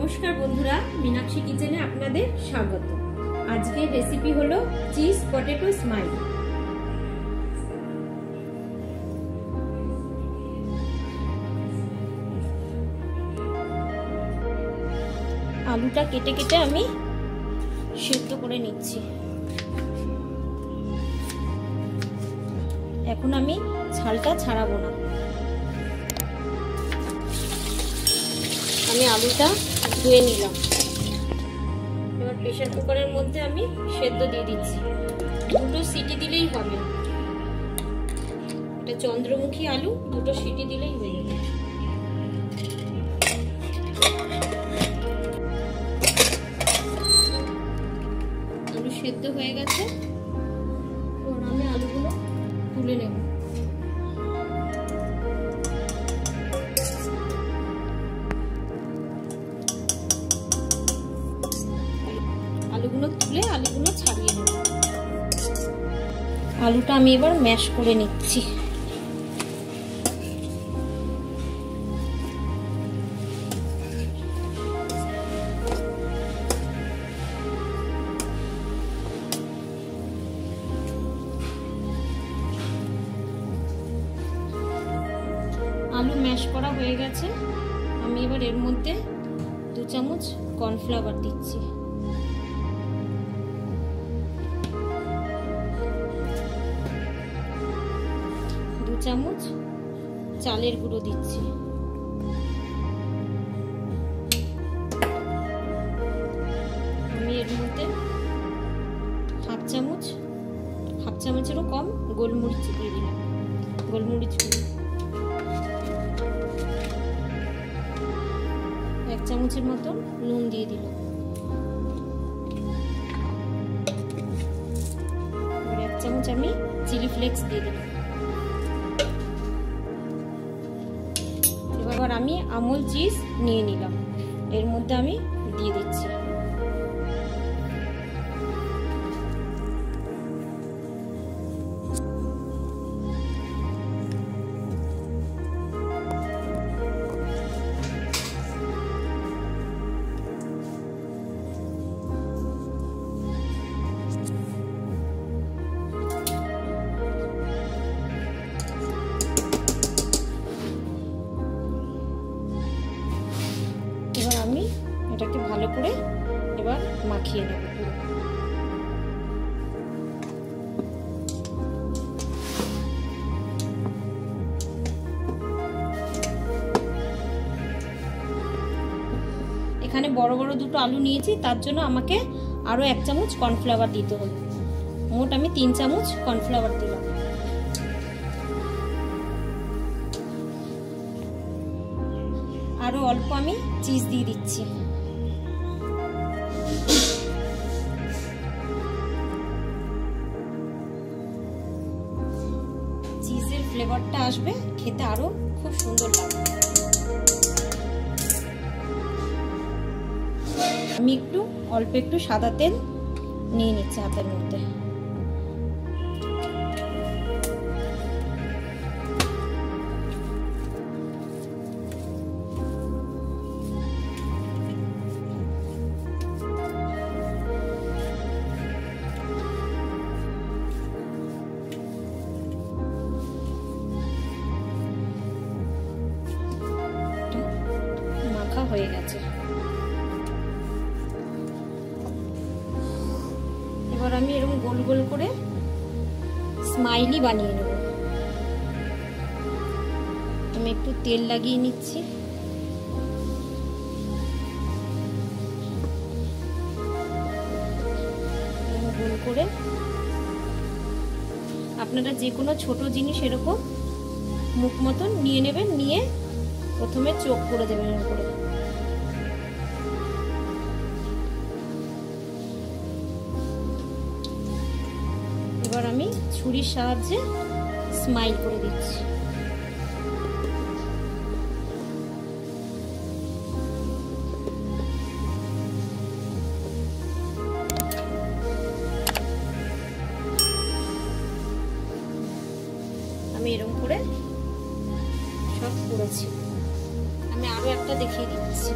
নমস্কার বন্ধুরা, মীনাক্ষী কিচেনে আপনাদের স্বাগত। আজকের রেসিপি হলো চিজ পটেটো স্মাইল। আলুটা কেটে কেটে আমি সেদ্ধ করে নিচ্ছি। এখন আমি ছালটা ছাড়াবো না। আমি আলুটা ধুয়ে নিলাম। এবার প্রেসার কুকারের মধ্যে আমি সেদ্ধ দিয়ে দিচ্ছি। দুটো সিটি দিলেই হবে। এটা চন্দ্রমুখী আলু, দুটো সিটি দিলেই হয়ে যাবে। আলু সেদ্ধ হয়ে গেছে। এবার আমি আলুগুলো তুলে নেব। আলুগুলো তুলে আলুগুলো ছাড়িয়ে নেব। আলুটা আমি এবার ম্যাশ করে নিচ্ছি। আলু ম্যাশ করা হয়ে গেছে। আমি এবার এর মধ্যে 2 চামচ কর্নফ্লাওয়ার দিচ্ছি। চামচ চালের গুঁড়ো দিচ্ছি। আমি এর মধ্যে হাফ চামচেরও কম গোলমরিচ দিয়ে দিলাম। গোলমরিচ গুঁড়ো 1 চামচের মতন নুন দিয়ে দিলাম। 1 চামচ আমি চিলি ফ্লেক্স দিয়ে দিলাম। এবার আমি আমুল চিজ নিয়ে নিলাম, এর মধ্যে আমি দিয়ে দিচ্ছি। এবার আমি এটাকে ভালো করে এবার মাখিয়ে নেব পুরো। এখানে বড় বড় দুটো আলু নিয়েছি, তার জন্য আমাকে আরো 1 চামচ কর্নফ্লাওয়ার দিতে হবে। মোট আমি 3 চামচ কর্নফ্লাওয়ার দিলাম। আরো অল্প আমি চিজ দিয়ে দিচ্ছি। চিজের ফ্লেভারটা আসবে, খেতে আরো খুব সুন্দর লাগবে। আমি অল্প একটু সাদা তেল নিয়ে নিচ্ছি হাতের মধ্যে। হয়ে গেছে। এবার আমি এরকম গোল গোল করে স্মাইলি বানিয়ে নেব। আমি একটু তেল লাগিয়ে নিচ্ছি। গোল করে আপনারা যে কোনো ছোট জিনিস এরকম মুখ মতন নিয়ে নেবেন, নিয়ে প্রথমে চোখ করে দেবেন এর উপরে। এবার আমি ছুরির সাহায্যে স্মাইল করে দিচ্ছি। আমি এরকম করে সব করেছি। আমি আরো একটা দেখিয়ে দিচ্ছি।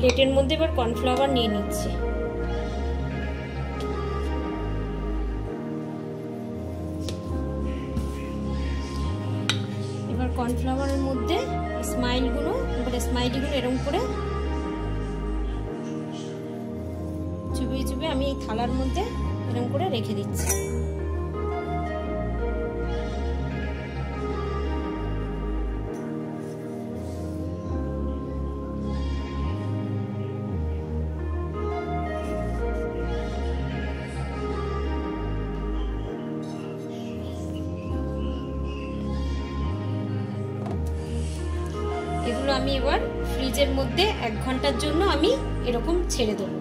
প্লেটের মধ্যে এবার কর্নফ্লাওয়ার নিয়ে নিচ্ছি। এবার কর্নফ্লাওয়ারের মধ্যে স্মাইলিগুলো এরকম করে চুবিয়ে চুবিয়ে আমি এই থালার মধ্যে এরকম করে রেখে দিচ্ছি। এগুলো আমি এবার ফ্রিজের মধ্যে 1 ঘন্টার জন্য আমি এরকম ছেড়ে দেবো।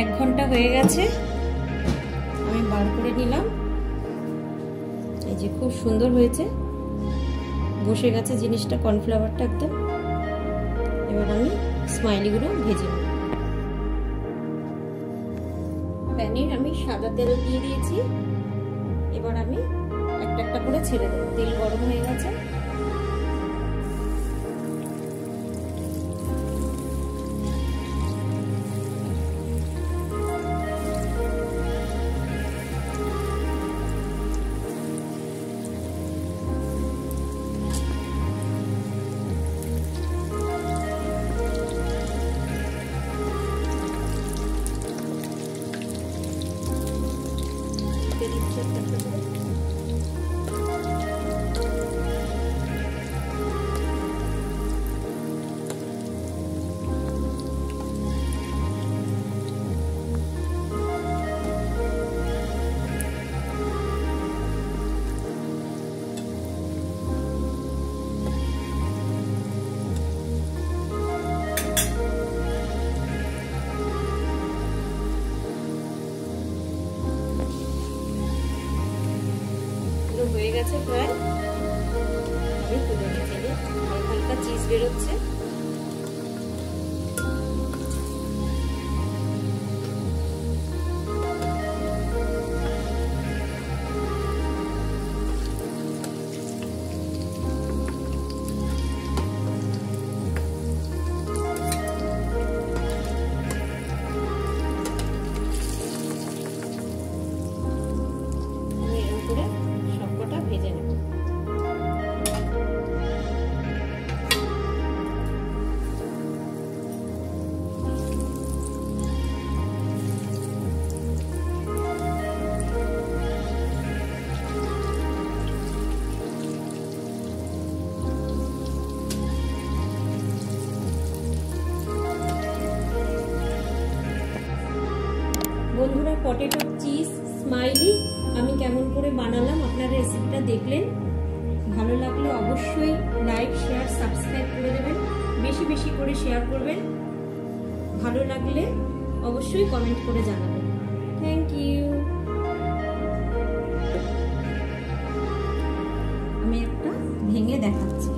1 ঘন্টা হয়ে গেছে, আমি বার করে নিলাম। এই যে খুব সুন্দর হয়েছে, বসে গেছে জিনিসটা, কর্নফ্লাওয়ারটা একদম। এবার আমি স্মাইলিগুলো ভেজে নেব। প্যানে আমি সাদা তেল দিয়ে দিয়েছি, এবার আমি একটা একটা করে ছেড়ে দেবো। তেল গরম হয়ে গেছে, হয়ে গেছে প্রায়। আমি তুলে নিচ্ছি, হালকা হালকা চিজ বেরোচ্ছে। বন্ধুরা, পটেটো চিজ স্মাইলি আমি কেমন করে বানালাম আপনারা রেসিপিটা দেখলেন। ভালো লাগলে অবশ্যই লাইক, শেয়ার, সাবস্ক্রাইব করে দেবেন। বেশি বেশি করে শেয়ার করবেন। ভালো লাগলে অবশ্যই কমেন্ট করে জানাবেন। Thank you. আমি একটা ভেঙে দেখাচ্ছি।